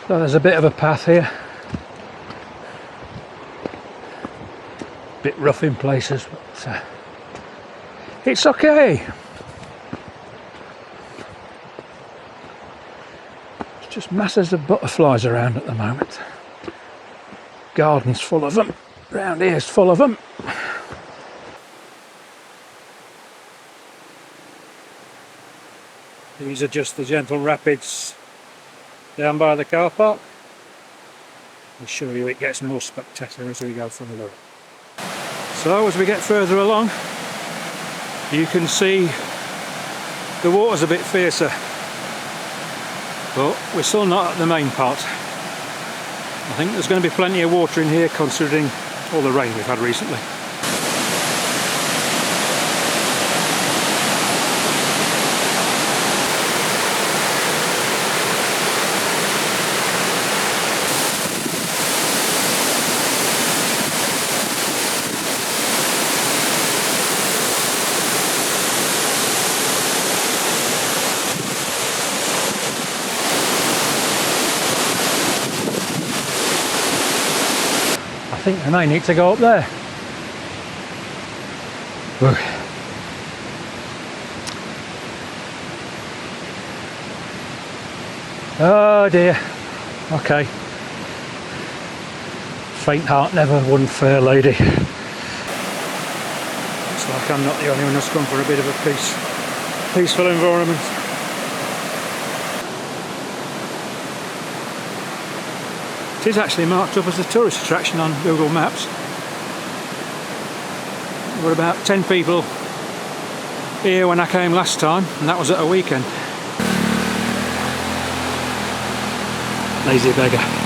So there's a bit of a path here. Bit rough in places, but it's okay. There's just masses of butterflies around at the moment. Garden's full of them. Round here's full of them. These are just the gentle rapids down by the car park. I'll show you it gets more spectacular as we go further. So as we get further along, you can see the water's a bit fiercer, but we're still not at the main part. I think there's going to be plenty of water in here considering all the rain we've had recently. I think we may need to go up there. Whoa. Oh dear. Okay. Faint heart never won fair lady. Looks like I'm not the only one who's come for a bit of a peaceful environment. It is actually marked up as a tourist attraction on Google Maps. There were about 10 people here when I came last time, and that was at a weekend. Lazy beggar.